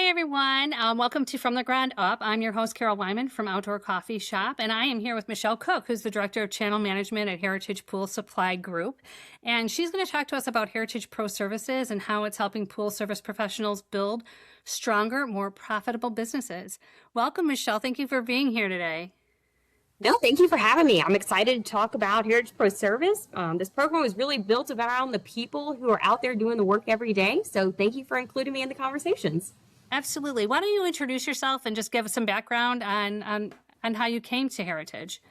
Hi, everyone. Welcome to From the Ground Up. I'm your host, Karol Weyman from Outdoor Coffee Shop, and I am here with Michelle Cooke, who's the Director of Channel Management at Heritage Pool Supply Group. And she's going to talk to us about Heritage Pro Services and how it's helping pool service professionals build stronger, more profitable businesses. Welcome, Michelle. Thank you for being here today. No, thank you for having me. I'm excited to talk about Heritage Pro Service. This program was really built around the people who are out there doing the work every day. So thank you for including me in the conversations. Absolutely. Why don't you introduce yourself and just give us some background on how you came to Heritage?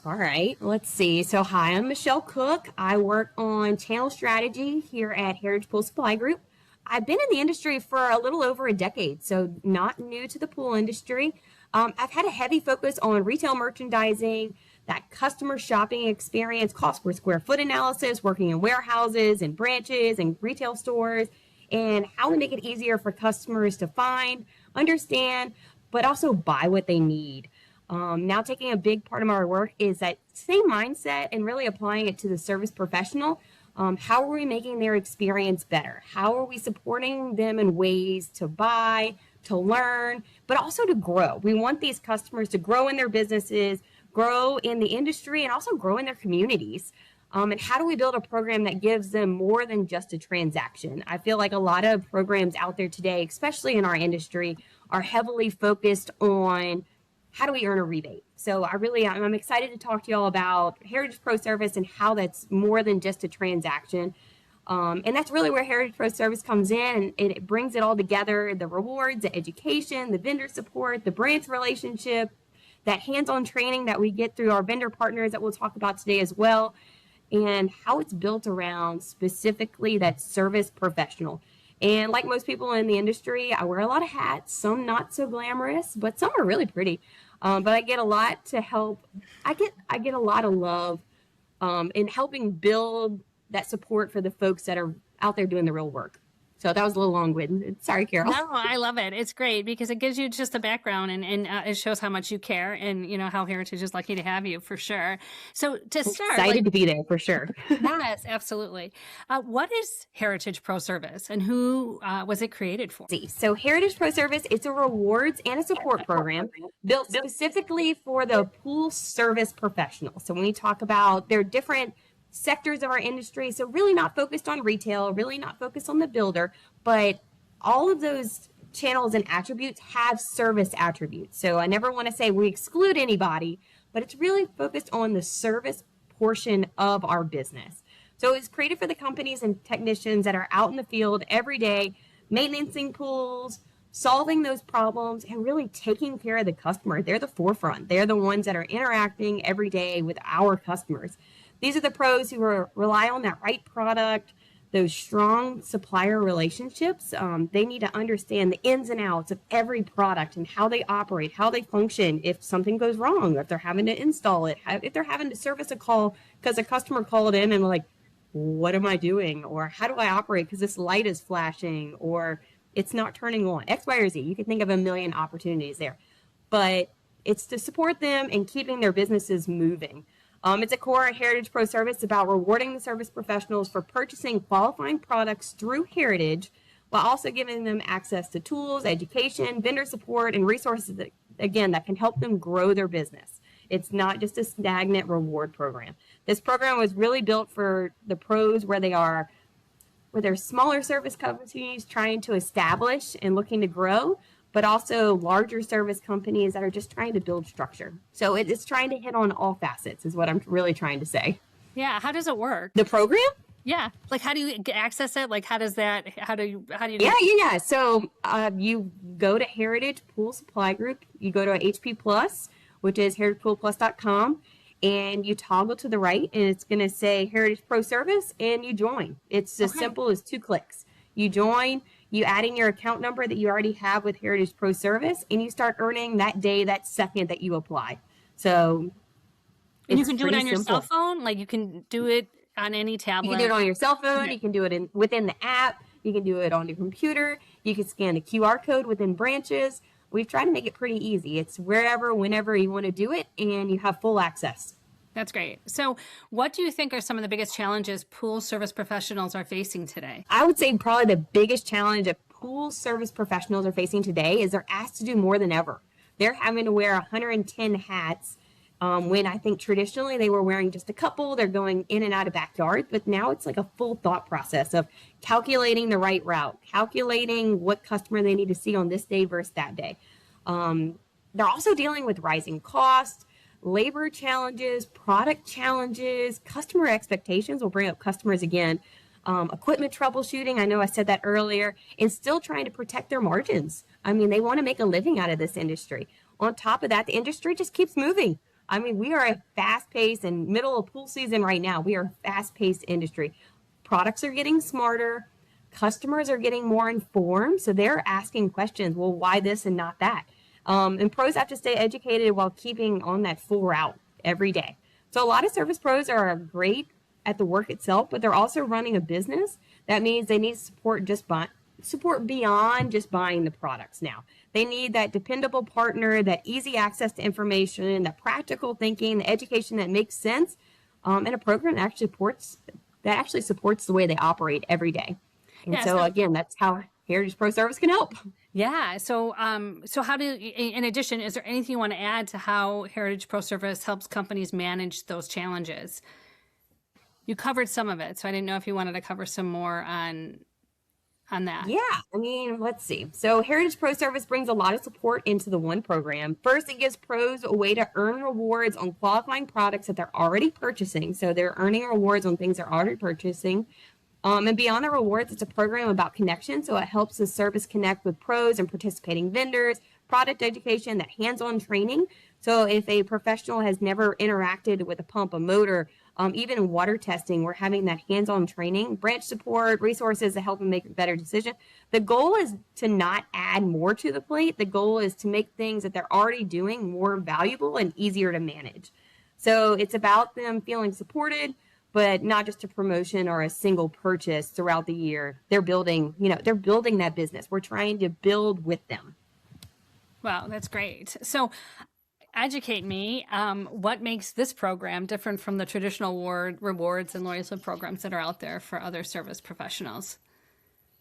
All right, let's see. So hi, I'm Michelle Cooke. I work on channel strategy here at Heritage Pool Supply Group. I've been in the industry for a little over a decade, so not new to the pool industry. I've had a heavy focus on retail merchandising, that customer shopping experience, cost per square foot analysis, working in warehouses and branches and retail stores, and how we make it easier for customers to find, understand, but also buy what they need. Now taking a big part of our work is that same mindset and really applying it to the service professional. How are we making their experience better? How are we supporting them in ways to buy, to learn, but also to grow? We want these customers to grow in their businesses, grow in the industry, and also grow in their communities. And how do we build a program that gives them more than just a transaction? I feel like a lot of programs out there today, especially in our industry, are heavily focused on how do we earn a rebate? So I'm excited to talk to you all about Heritage Pro Service and how that's more than just a transaction. And that's really where Heritage Pro Service comes in, and it brings it all together: the rewards, the education, the vendor support, the branch relationship, that hands-on training that we get through our vendor partners that we'll talk about today as well, and how it's built around specifically that service professional. And like most people in the industry, I wear a lot of hats, some not so glamorous, but some are really pretty. But I get a lot to help. I get a lot of love in helping build that support for the folks that are out there doing the real work. So that was a little long-winded. Sorry, Karol. No, I love it. It's great because it gives you just a background and it shows how much you care and, you know, how Heritage is lucky to have you for sure. So to start, Excited to be there for sure. yes, absolutely. What is Heritage Pro Service and who was it created for? So Heritage Pro Service, it's a rewards and a support program built specifically for the pool service professional. So when we talk about their different sectors of our industry, so really not focused on retail, really not focused on the builder, but all of those channels and attributes have service attributes. So I never want to say we exclude anybody, but it's really focused on the service portion of our business. So it's created for the companies and technicians that are out in the field every day, maintaining pools, solving those problems, and really taking care of the customer. They're the forefront. They're the ones that are interacting every day with our customers. These are the pros who rely on that right product, those strong supplier relationships. They need to understand the ins and outs of every product and how they operate, how they function, if something goes wrong, if they're having to install it, if they're having to service a call because a customer called in and like, what am I doing? Or how do I operate because this light is flashing or it's not turning on? X, Y, or Z. You can think of a million opportunities there. But it's to support them and keeping their businesses moving. It's a core Heritage Pro Service about rewarding the service professionals for purchasing qualifying products through Heritage while also giving them access to tools, education, vendor support, and resources that can help them grow their business. It's not just a stagnant reward program. This program was really built for the pros where they're smaller service companies trying to establish and looking to grow, but also larger service companies that are just trying to build structure. So it's trying to hit on all facets is what I'm really trying to say. Yeah. How does it work? The program? Yeah. Like, how do you access it? Like, how do you Yeah. So you go to Heritage Pool Supply Group. You go to HP Plus, which is heritagepoolplus.com, and you toggle to the right, and it's going to say Heritage Pro Service, and you join. It's as simple as 2 clicks. You join. You add in your account number that you already have with Heritage Pro Service, and you start earning that day, that second that you apply. So you can do it on your cell phone? Like you can do it on any tablet? You can do it on your cell phone. Okay. You can do it within the app. You can do it on your computer. You can scan the QR code within branches. We've tried to make it pretty easy. It's wherever, whenever you want to do it, and you have full access. That's great. So what do you think are some of the biggest challenges pool service professionals are facing today? I would say probably the biggest challenge a pool service professionals are facing today is they're asked to do more than ever. They're having to wear 110 hats when I think traditionally they were wearing just a couple. They're going in and out of backyards, but now it's like a full thought process of calculating the right route, calculating what customer they need to see on this day versus that day. They're also dealing with rising costs, labor challenges, product challenges, customer expectations. We'll bring up customers again. Equipment troubleshooting. I know I said that earlier, and still trying to protect their margins. I mean, they want to make a living out of this industry. On top of that, the industry just keeps moving. I mean, we are a fast-paced and middle of pool season right now. We are a fast-paced industry. Products are getting smarter. Customers are getting more informed. So they're asking questions. Well, why this and not that? And pros have to stay educated while keeping on that full route every day. So a lot of service pros are great at the work itself, but they're also running a business. That means they need support support beyond just buying the products now. They need that dependable partner, that easy access to information, that practical thinking, the education that makes sense, and a program that actually supports the way they operate every day. And so again, that's how Heritage Pro Service can help. Yeah. So, how in addition, is there anything you want to add to how Heritage Pro Service helps companies manage those challenges? You covered some of it, so I didn't know if you wanted to cover some more on that. Yeah, I mean, let's see. So Heritage Pro Service brings a lot of support into the one program. First, it gives pros a way to earn rewards on qualifying products that they're already purchasing. So they're earning rewards on things they're already purchasing. And beyond the rewards, it's a program about connection. So it helps the service connect with pros and participating vendors, product education, that hands-on training. So if a professional has never interacted with a pump, a motor, even in water testing, we're having that hands-on training, branch support, resources to help them make a better decision. The goal is to not add more to the plate. The goal is to make things that they're already doing more valuable and easier to manage. So it's about them feeling supported, but not just a promotion or a single purchase throughout the year. They're building that business. We're trying to build with them. Wow, that's great. So educate me. What makes this program different from the traditional rewards and loyalty programs that are out there for other service professionals?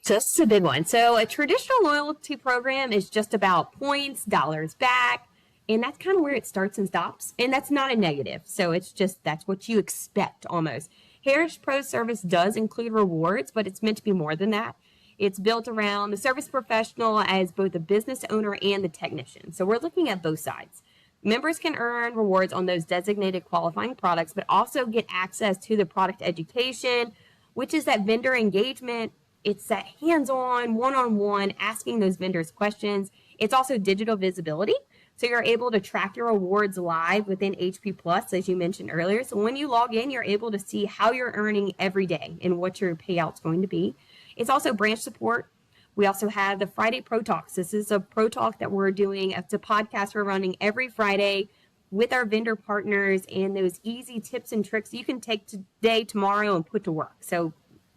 This is a big one. So a traditional loyalty program is just about points, dollars back, and that's kind of where it starts and stops. And that's not a negative. So it's just, that's what you expect almost. Heritage Pro Service does include rewards, but it's meant to be more than that. It's built around the service professional as both the business owner and the technician. So we're looking at both sides. Members can earn rewards on those designated qualifying products, but also get access to the product education, which is that vendor engagement. It's that hands-on, one-on-one, asking those vendors questions. It's also digital visibility. So you're able to track your rewards live within HP Plus, as you mentioned earlier. So when you log in, you're able to see how you're earning every day and what your payout's going to be. It's also branch support. We also have the Friday Pro Talks. This is a Pro Talk that we're doing. It's a podcast we're running every Friday with our vendor partners, and those easy tips and tricks you can take today, tomorrow, and put to work. So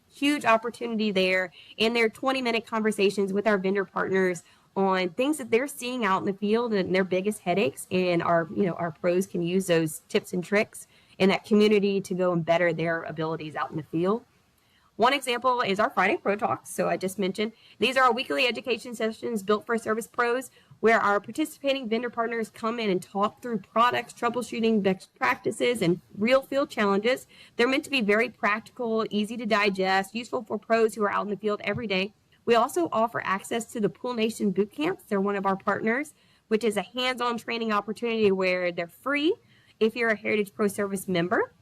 huge opportunity there. And they're 20-minute conversations with our vendor partners on things that they're seeing out in the field and their biggest headaches. And our pros can use those tips and tricks in that community to go and better their abilities out in the field. One example is our Friday Pro Talks. So I just mentioned, these are our weekly education sessions built for service pros, where our participating vendor partners come in and talk through products, troubleshooting, best practices, and real field challenges. They're meant to be very practical, easy to digest, useful for pros who are out in the field every day. We also offer access to the Pool Nation boot camps. They're one of our partners, which is a hands-on training opportunity where they're free if you're a Heritage Pro Service member.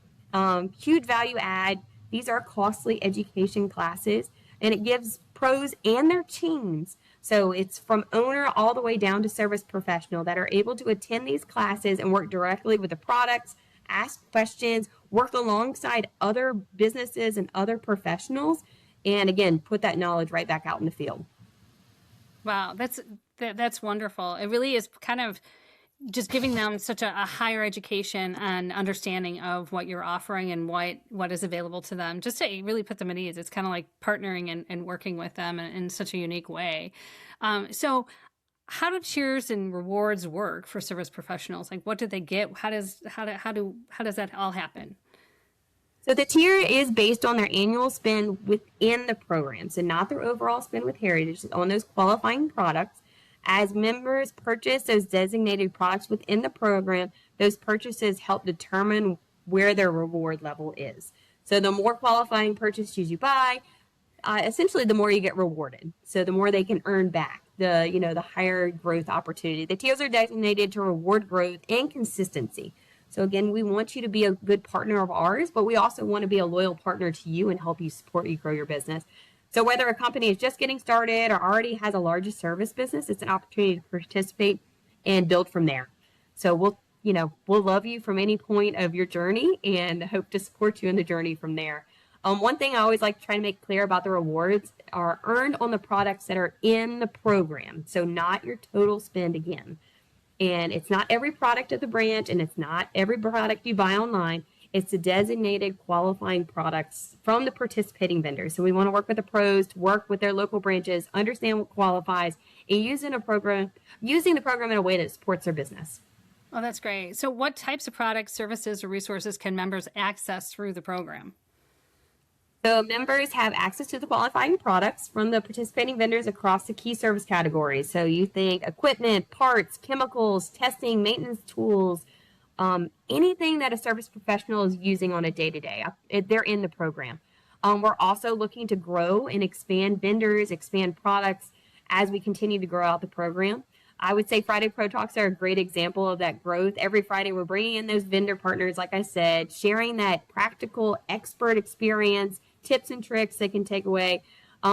Huge value add. These are costly education classes, and it gives pros and their teams. So it's from owner all the way down to service professional that are able to attend these classes and work directly with the products, ask questions, work alongside other businesses and other professionals, and again, put that knowledge right back out in the field. Wow, that's wonderful. It really is kind of just giving them such a higher education and understanding of what you're offering and what is available to them, just to really put them at ease. It's kind of like partnering and working with them in such a unique way. So how do tiers and rewards work for service professionals? Like, what do they get? How does that all happen? So the tier is based on their annual spend within the program, so not their overall spend with Heritage, on those qualifying products. As members purchase those designated products within the program, those purchases help determine where their reward level is. So the more qualifying purchases you buy, essentially the more you get rewarded. So the more they can earn back, the higher growth opportunity. The tiers are designated to reward growth and consistency. So again, we want you to be a good partner of ours, but we also want to be a loyal partner to you and help you support you grow your business. So whether a company is just getting started or already has a large service business, it's an opportunity to participate and build from there. So we'll love you from any point of your journey and hope to support you in the journey from there. One thing I always like to try to make clear about the rewards are earned on the products that are in the program. So not your total spend again. And it's not every product at the branch, and it's not every product you buy online. It's the designated qualifying products from the participating vendors. So we want to work with the pros, to work with their local branches, understand what qualifies, and using the program in a way that supports their business. Oh, that's great. So what types of products, services, or resources can members access through the program? So members have access to the qualifying products from the participating vendors across the key service categories. So you think equipment, parts, chemicals, testing, maintenance tools, anything that a service professional is using on a day-to-day, they're in the program. We're also looking to grow and expand vendors, expand products as we continue to grow out the program. I would say Friday Pro Talks are a great example of that growth. Every Friday, we're bringing in those vendor partners, like I said, sharing that practical expert experience, tips and tricks they can take away.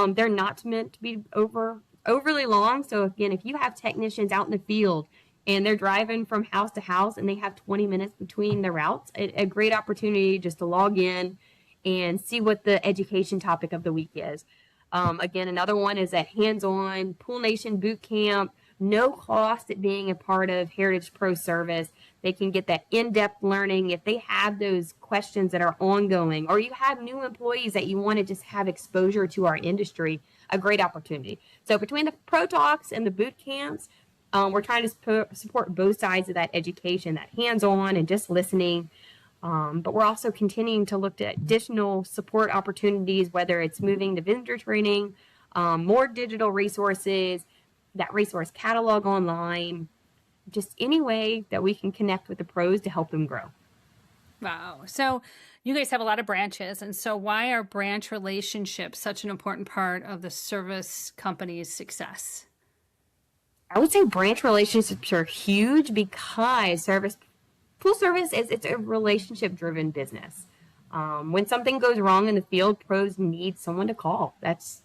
They're not meant to be overly long. So again, if you have technicians out in the field and they're driving from house to house and they have 20 minutes between their routes, a great opportunity just to log in and see what the education topic of the week is. Again, another one is that hands-on Pool Nation boot camp, no cost at being a part of Heritage Pro Service. They can get that in-depth learning. If they have those questions that are ongoing, or you have new employees that you want to just have exposure to our industry, a great opportunity. So between the Pro Talks and the boot camps, we're trying to support both sides of that education, that hands-on and just listening. But we're also continuing to look at additional support opportunities, whether it's moving to vendor training, more digital resources, that resource catalog online, just any way that we can connect with the pros to help them grow. Wow. So you guys have a lot of branches. And so why are branch relationships such an important part of the service company's success? I would say branch relationships are huge because pool service it's a relationship driven business. When something goes wrong in the field, pros need someone to call.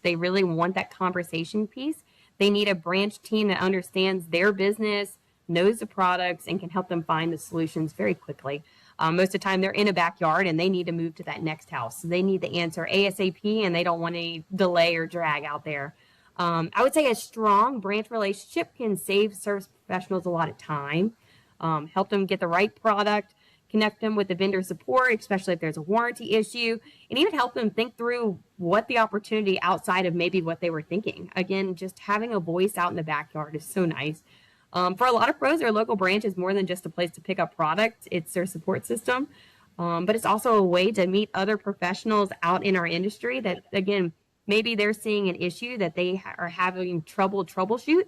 They really want that conversation piece. They need a branch team that understands their business, knows the products, and can help them find the solutions very quickly. Most of the time they're in a backyard and they need to move to that next house. So they need the answer ASAP and they don't want any delay or drag out there. I would say a strong branch relationship can save service professionals a lot of time, help them get the right product, connect them with the vendor support, especially if there's a warranty issue, and even help them think through what the opportunity outside of maybe what they were thinking. Again, just having a voice out in the backyard is so nice. For a lot of pros, their local branch is more than just a place to pick up product. It's their support system. But it's also a way to meet other professionals out in our industry that, again, maybe they're seeing an issue that they are having trouble troubleshoot,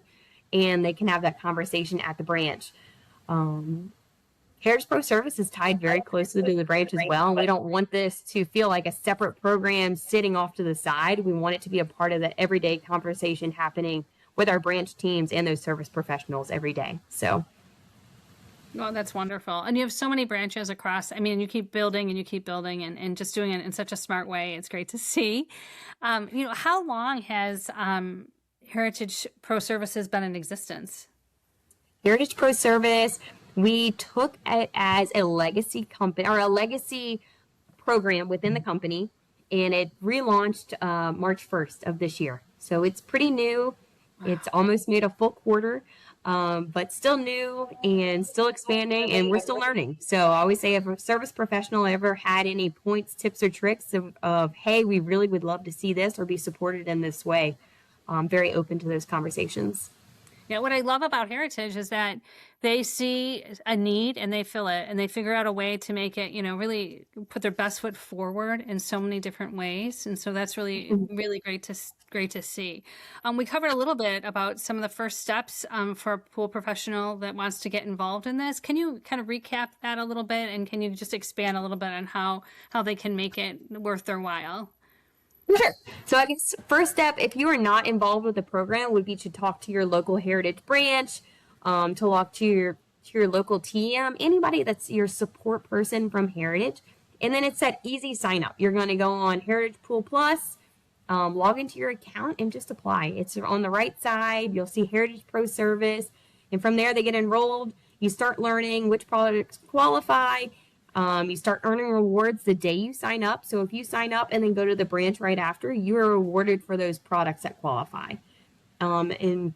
and they can have that conversation at the branch. Heritage Pro Service is tied very closely to the branch as well, and we don't want this to feel like a separate program sitting off to the side. We want it to be a part of the everyday conversation happening with our branch teams and those service professionals every day. So. Oh, that's wonderful. And you have so many branches across. I mean, you keep building and just doing it in such a smart way. It's great to see. How long has Heritage Pro Services been in existence? Heritage Pro Service, we took it as a legacy company or a legacy program within the company, and it relaunched March 1st of this year. So it's pretty new. It's almost made a full quarter, but still new and still expanding, and we're still learning. So I always say if a service professional ever had any points, tips, or tricks of hey, we really would love to see this or be supported in this way, I'm very open to those conversations. Yeah, what I love about Heritage is that they see a need and they fill it and they figure out a way to make it, really put their best foot forward in so many different ways. And so that's really, really great to see. We covered a little bit about some of the first steps for a pool professional that wants to get involved in this. Can you kind of recap that a little bit, and can you just expand a little bit on how they can make it worth their while? Sure. So I guess first step, if you are not involved with the program, would be to talk to your local Heritage branch, to talk to your local TM, anybody that's your support person from Heritage. And then it's that easy sign up. You're going to go on Heritage Pool Plus, log into your account and just apply. It's on the right side. You'll see Heritage Pro Service. And from there, they get enrolled. You start learning which products qualify. You start earning rewards the day you sign up. So if you sign up and then go to the branch right after, you are rewarded for those products that qualify. And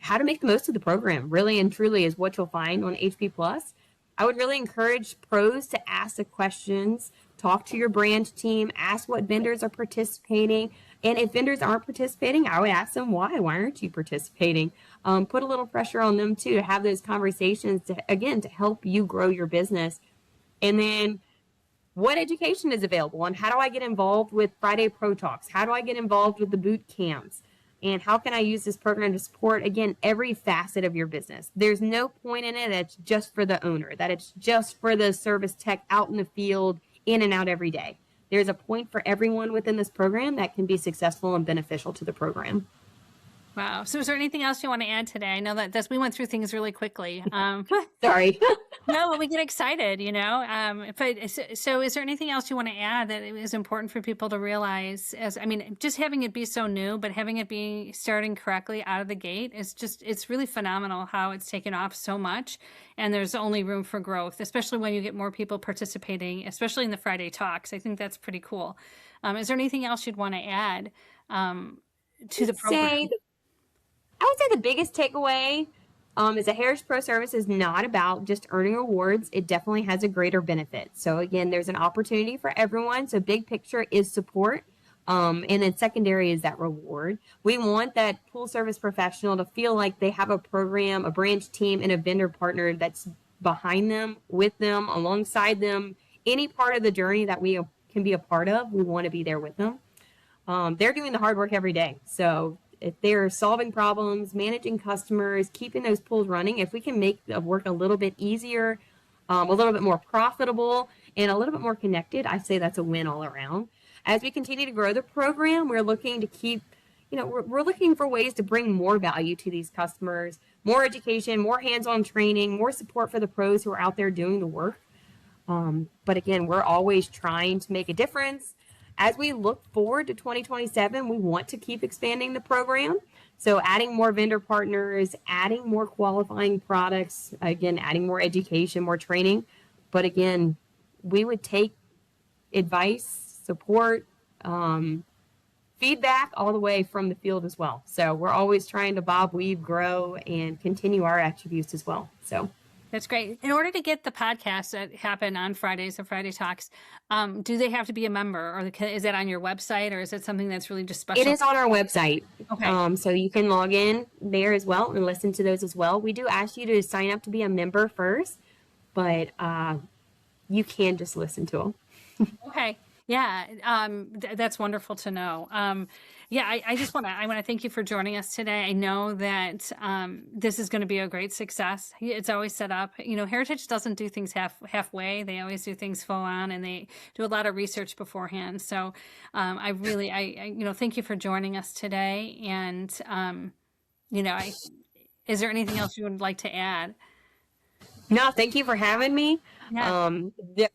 how to make the most of the program, really and truly, is what you'll find on HP Plus. I would really encourage pros to ask the questions, talk to your branch team, ask what vendors are participating. And if vendors aren't participating, I would ask them why. Why aren't you participating? Put a little pressure on them too to have those conversations to help you grow your business. And then what education is available, and how do I get involved with Friday Pro Talks? How do I get involved with the boot camps? And how can I use this program to support, again, every facet of your business? There's no point in it that's just for the owner, that it's just for the service tech out in the field, in and out every day. There's a point for everyone within this program that can be successful and beneficial to the program. Wow. So is there anything else you want to add today? I know that we went through things really quickly. Sorry. No, well, we get excited, but so is there anything else you want to add that is important for people to realize, just having it be so new, but having it be starting correctly out of the gate it's really phenomenal how it's taken off so much. And there's only room for growth, especially when you get more people participating, especially in the Friday talks. I think that's pretty cool. Is there anything else you'd want to add to the program? I would say the biggest takeaway is that Heritage Pro Service is not about just earning awards. It definitely has a greater benefit. So again, there's an opportunity for everyone. So big picture is support. And then secondary is that reward. We want that pool service professional to feel like they have a program, a branch team, and a vendor partner that's behind them, with them, alongside them. Any part of the journey that we can be a part of, we want to be there with them. They're doing the hard work every day. So if they're solving problems, managing customers, keeping those pools running, if we can make the work a little bit easier, a little bit more profitable, and a little bit more connected, I say that's a win all around. As we continue to grow the program, we're looking to keep, we're looking for ways to bring more value to these customers, more education, more hands-on training, more support for the pros who are out there doing the work. But again, we're always trying to make a difference. As we look forward to 2027, we want to keep expanding the program. So adding more vendor partners, adding more qualifying products, again, adding more education, more training. But again, we would take advice, support, feedback all the way from the field as well. So we're always trying to bob, weave, grow, and continue our attributes as well. So that's great. In order to get the podcasts that happen on Fridays, the Friday Talks, do they have to be a member, or is that on your website, or is it something that's really just special? It is on our website. Okay. So you can log in there as well and listen to those as well. We do ask you to sign up to be a member first, but you can just listen to them. Okay. Yeah, that's wonderful to know. I just want to thank you for joining us today. I know that this is going to be a great success. It's always set up. Heritage doesn't do things halfway. They always do things full on, and they do a lot of research beforehand. So I thank you for joining us today. And is there anything else you would like to add? No, thank you for having me. Yeah.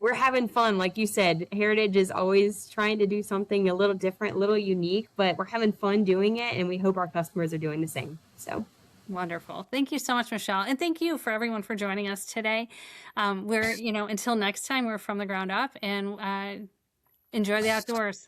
We're having fun. Like you said, Heritage is always trying to do something a little different, a little unique, but we're having fun doing it, and we hope our customers are doing the same. So wonderful. Thank you so much, Michelle. And thank you for everyone for joining us today. Until next time, we're From the Ground Up, and enjoy the outdoors.